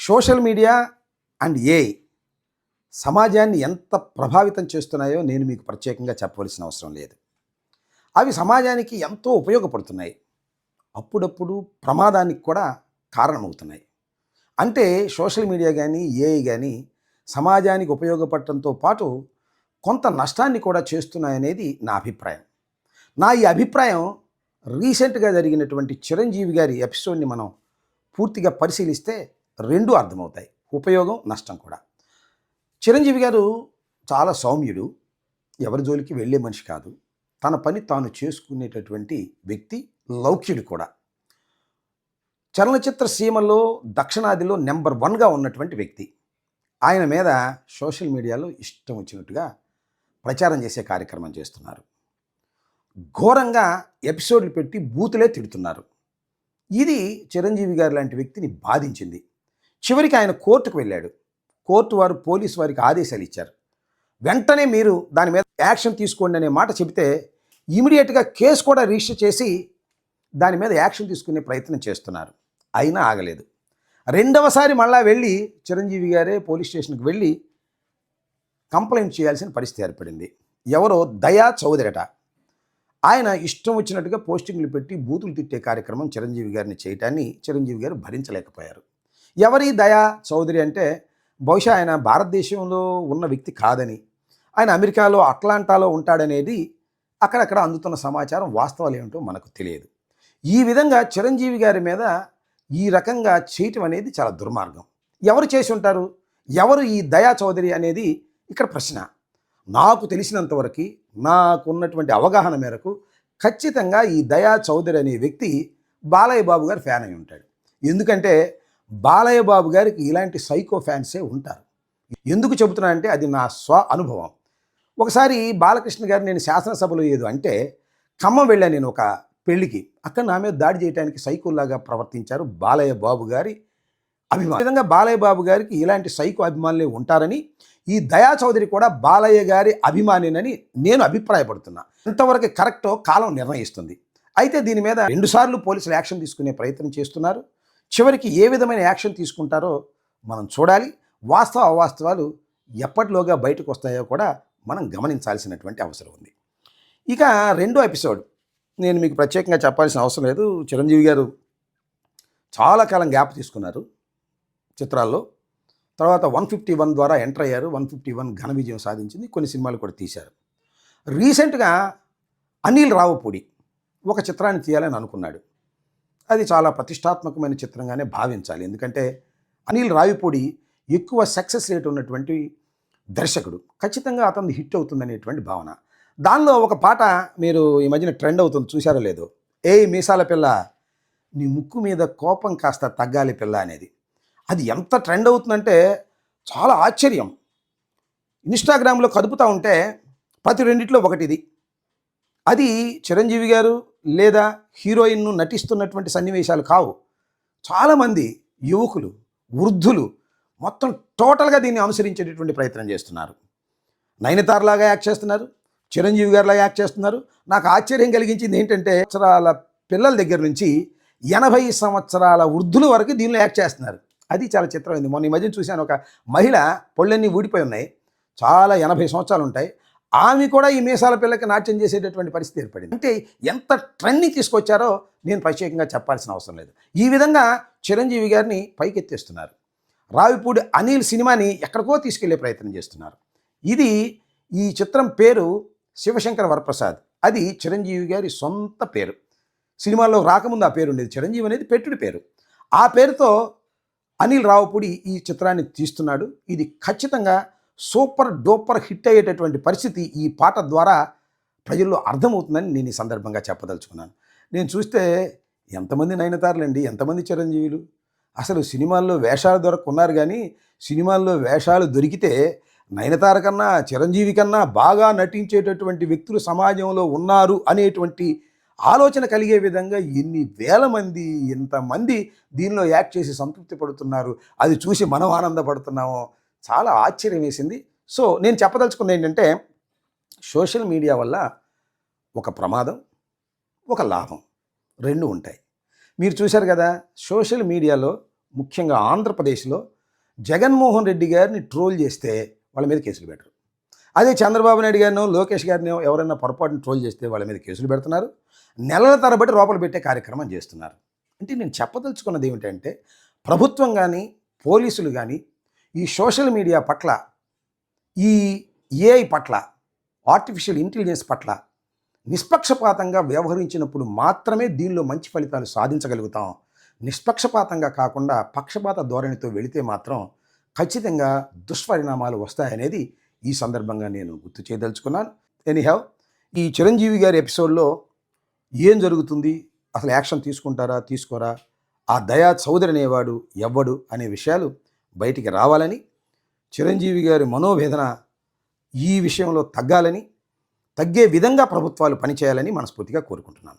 Social media and AI సమాజాన్ని ఎంత ప్రభావితం చేస్తున్నాయో నేను మీకు ప్రత్యేకంగా చెప్పవలసిన అవసరం లేదు. అవి సమాజానికి ఎంతో ఉపయోగపడుతున్నాయి. అప్పుడప్పుడు ప్రమాదానికి కూడా కారణమవుతున్నాయి. అంటే సోషల్ మీడియా కానీ ఏఐ కానీ సమాజానికి ఉపయోగపడటంతో పాటు కొంత నష్టాన్ని కూడా చేస్తున్నాయనేది నా అభిప్రాయం. ఈ అభిప్రాయం రీసెంట్గా జరిగినటువంటి చిరంజీవి గారి ఎపిసోడ్ని మనం పూర్తిగా పరిశీలిస్తే రెండూ అర్థమవుతాయి, ఉపయోగం నష్టం కూడా. చిరంజీవి గారు చాలా సౌమ్యుడు, ఎవరి జోలికి వెళ్ళే మనిషి కాదు, తన పని తాను చేసుకునేటటువంటి వ్యక్తి, లౌక్యుడు కూడా. చలనచిత్ర సీమలో దక్షిణాదిలో నెంబర్ 1గా ఉన్నటువంటి వ్యక్తి. ఆయన మీద సోషల్ మీడియాలో ఇష్టం వచ్చినట్టుగా ప్రచారం చేసే కార్యక్రమం చేస్తున్నారు. ఘోరంగా ఎపిసోడ్లు పెట్టి బూతులే తిడుతున్నారు. ఇది చిరంజీవి గారు లాంటి వ్యక్తిని బాధించింది. చివరికి ఆయన కోర్టుకు వెళ్ళాడు. కోర్టు వారు పోలీసు వారికి ఆదేశాలు ఇచ్చారు. వెంటనే మీరు దాని మీద యాక్షన్ తీసుకోండి అనే మాట చెబితే ఇమీడియట్గా కేసు కూడా రిజిస్టర్ చేసి దాని మీద యాక్షన్ తీసుకునే ప్రయత్నం చేస్తున్నారు. అయినా ఆగలేదు. రెండవసారి మళ్ళా వెళ్ళి చిరంజీవి గారే పోలీస్ స్టేషన్కి వెళ్ళి కంప్లైంట్ చేయాల్సిన పరిస్థితి ఏర్పడింది. ఎవరో దయా చౌదరిట. ఆయన ఇష్టం వచ్చినట్టుగా పోస్టింగ్లు పెట్టి బూతులు తిట్టే కార్యక్రమం చిరంజీవి గారిని చేయటాన్ని చిరంజీవి గారు భరించలేకపోయారు. ఎవరి దయా చౌదరి అంటే బహుశా ఆయన భారతదేశంలో ఉన్న వ్యక్తి కాదని, ఆయన అమెరికాలో అట్లాంటాలో ఉంటాడనేది అక్కడక్కడ అందుతున్న సమాచారం. వాస్తవాలు ఏమిటో మనకు తెలియదు. ఈ విధంగా చిరంజీవి గారి మీద ఈ రకంగా చేయటం అనేది చాలా దుర్మార్గం. ఎవరు చేసి ఉంటారు? ఎవరు ఈ దయా చౌదరి అనేది ఇక్కడ ప్రశ్న. నాకు తెలిసినంతవరకు, నాకున్నటువంటి అవగాహన మేరకు ఖచ్చితంగా ఈ దయా చౌదరి అనే వ్యక్తి బాలయ్య బాబు గారి ఫ్యాన్ అయి ఉంటాడు. ఎందుకంటే బాలయ్య బాబు గారికి ఇలాంటి సైకో ఫ్యాన్సే ఉంటారు. ఎందుకు చెబుతున్నా అంటే అది నా అనుభవం. ఒకసారి బాలకృష్ణ గారు నేను శాసనసభలో ఏదో అంటే ఖమ్మం వెళ్ళాను నేను ఒక పెళ్లికి. అక్కడ నా మీద దాడి చేయడానికి సైకోలాగా ప్రవర్తించారు బాలయ్య బాబు గారి అభిమానులు. విధంగా బాలయ్య బాబు గారికి ఇలాంటి సైకో అభిమానులే ఉంటారని, ఈ దయా చౌదరి కూడా బాలయ్య గారి అభిమానినని నేను అభిప్రాయపడుతున్నా. ఎంతవరకు కరెక్టో కాలం నిర్ణయిస్తుంది. అయితే దీని మీద 2 సార్లు పోలీసులు యాక్షన్ తీసుకునే ప్రయత్నం చేస్తున్నారు. చివరికి ఏ విధమైన యాక్షన్ తీసుకుంటారో మనం చూడాలి. వాస్తవ అవాస్తవాలు ఎప్పటిలోగా బయటకు వస్తాయో కూడా మనం గమనించాల్సినటువంటి అవసరం ఉంది. ఇక రెండో ఎపిసోడ్ నేను మీకు ప్రత్యేకంగా చెప్పాల్సిన అవసరం లేదు. చిరంజీవి గారు చాలా కాలం గ్యాప్ తీసుకున్నారు చిత్రాల్లో. తర్వాత 151 ద్వారా ఎంటర్ అయ్యారు. 151 ఘన విజయం సాధించింది. కొన్ని సినిమాలు కూడా తీశారు. రీసెంట్గా అనిల్ రావుపూడి ఒక చిత్రాన్ని తీయాలని అనుకున్నాడు. అది చాలా ప్రతిష్టాత్మకమైన చిత్రంగానే భావించాలి. ఎందుకంటే అనిల్ రావిపూడి ఎక్కువ సక్సెస్ రేట్ ఉన్నటువంటి దర్శకుడు. ఖచ్చితంగా అతను హిట్ అవుతుందనేటువంటి భావన. దానిలో ఒక పాట మీరు ఈ మధ్యన ట్రెండ్ అవుతుంది, చూశారో లేదో. ఏయ్ మీసాల పిల్ల, నీ ముక్కు మీద కోపం కాస్త తగ్గాలి పిల్ల అనేది. అది ఎంత ట్రెండ్ అవుతుందంటే చాలా ఆశ్చర్యం. ఇన్స్టాగ్రామ్లో కదుపుతూ ఉంటే ప్రతి రెండిట్లో ఒకటిది. అది చిరంజీవి గారు లేదా హీరోయిన్ను నటిస్తున్నటువంటి సన్నివేశాలు కావు. చాలామంది యువకులు, వృద్ధులు మొత్తం టోటల్గా దీన్ని అనుసరించేటటువంటి ప్రయత్నం చేస్తున్నారు. నయనతారలాగా యాక్ట్ చేస్తున్నారు, చిరంజీవి గారిలాగా యాక్ట్ చేస్తున్నారు. నాకు ఆశ్చర్యం కలిగించింది ఏంటంటే సంవత్సరాల పిల్లల దగ్గర నుంచి 80 సంవత్సరాల వృద్ధుల వరకు దీనిలో యాక్ట్ చేస్తున్నారు. అది చాలా చిత్రమైంది. మొన్న ఈ మధ్యన చూశాను, ఒక మహిళ పొళ్ళన్నీ ఊడిపోయి ఉన్నాయి, చాలా 80 సంవత్సరాలు ఉంటాయి. ఆమె కూడా ఈ మీసాల పిల్లకి నాట్యం చేసేటటువంటి పరిస్థితి ఏర్పడింది. అంటే ఎంత ట్రెండ్ని తీసుకొచ్చారో నేను ప్రత్యేకంగా చెప్పాల్సిన అవసరం లేదు. ఈ విధంగా చిరంజీవి గారిని పైకెత్తేస్తున్నారు. రావిపూడి అనిల్ సినిమాని ఎక్కడికో తీసుకెళ్లే ప్రయత్నం చేస్తున్నారు. ఈ చిత్రం పేరు శివశంకర వరప్రసాద్. అది చిరంజీవి గారి సొంత పేరు. సినిమాల్లో రాకముందు ఆ పేరు ఉండేది. చిరంజీవి అనేది పెట్టుడి పేరు. ఆ పేరుతో అనిల్ రావుపూడి ఈ చిత్రాన్ని తీస్తున్నాడు. ఇది ఖచ్చితంగా సూపర్ డూపర్ హిట్ అయ్యేటటువంటి పరిస్థితి ఈ పాట ద్వారా ప్రజల్లో అర్థమవుతుందని నేను ఈ సందర్భంగా చెప్పదలుచుకున్నాను. నేను చూస్తే ఎంతమంది నయనతారలండి, ఎంతమంది చిరంజీవులు. అసలు సినిమాల్లో వేషాలు దొరకున్నారు, కానీ సినిమాల్లో వేషాలు దొరికితే నయనతార కన్నా చిరంజీవి కన్నా బాగా నటించేటటువంటి వ్యక్తులు సమాజంలో ఉన్నారు అనేటువంటి ఆలోచన కలిగే విధంగా ఎన్ని వేల మంది, ఎంతమంది దీనిలో యాక్ట్ చేసి సంతృప్తి పడుతున్నారు. అది చూసి మనం ఆనందపడుతున్నామో చాలా ఆశ్చర్యం వేసింది. సో నేను చెప్పదలుచుకుంది ఏంటంటే సోషల్ మీడియా వల్ల ఒక ప్రమాదం, ఒక లాభం రెండు ఉంటాయి. మీరు చూశారు కదా, సోషల్ మీడియాలో ముఖ్యంగా ఆంధ్రప్రదేశ్లో జగన్మోహన్ రెడ్డి గారిని ట్రోల్ చేస్తే వాళ్ళ మీద కేసులు పెట్టరు. అదే చంద్రబాబు నాయుడు గారినో లోకేష్ గారినో ఎవరైనా పొరపాటున ట్రోల్ చేస్తే వాళ్ళ మీద కేసులు పెడుతున్నారు. నెలల తరబడి లోపల పెట్టే కార్యక్రమం చేస్తున్నారు. అంటే నేను చెప్పదలుచుకున్నది ఏమిటంటే ప్రభుత్వం కానీ పోలీసులు కానీ ఈ సోషల్ మీడియా పట్ల, ఈ ఏఐ పట్ల, ఆర్టిఫిషియల్ ఇంటెలిజెన్స్ పట్ల నిష్పక్షపాతంగా వ్యవహరించినప్పుడు మాత్రమే దీనిలో మంచి ఫలితాలు సాధించగలుగుతాం. నిష్పక్షపాతంగా కాకుండా పక్షపాత ధోరణితో వెళితే మాత్రం ఖచ్చితంగా దుష్పరిణామాలు వస్తాయనేది ఈ సందర్భంగా నేను గుర్తు చేయదలుచుకున్నాను. ఎనీహౌ, ఈ చిరంజీవి గారి ఎపిసోడ్లో ఏం జరుగుతుంది, అసలు యాక్షన్ తీసుకుంటారా తీసుకోరా, ఆ దయా చౌదరి అనేవాడు ఎవ్వడు అనే విషయాలు బయటికి రావాలని, చిరంజీవి గారి మనోవేదన ఈ విషయంలో తగ్గాలని, తగ్గే విధంగా ప్రభుత్వాలు పనిచేయాలని మనస్ఫూర్తిగా కోరుకుంటున్నాను.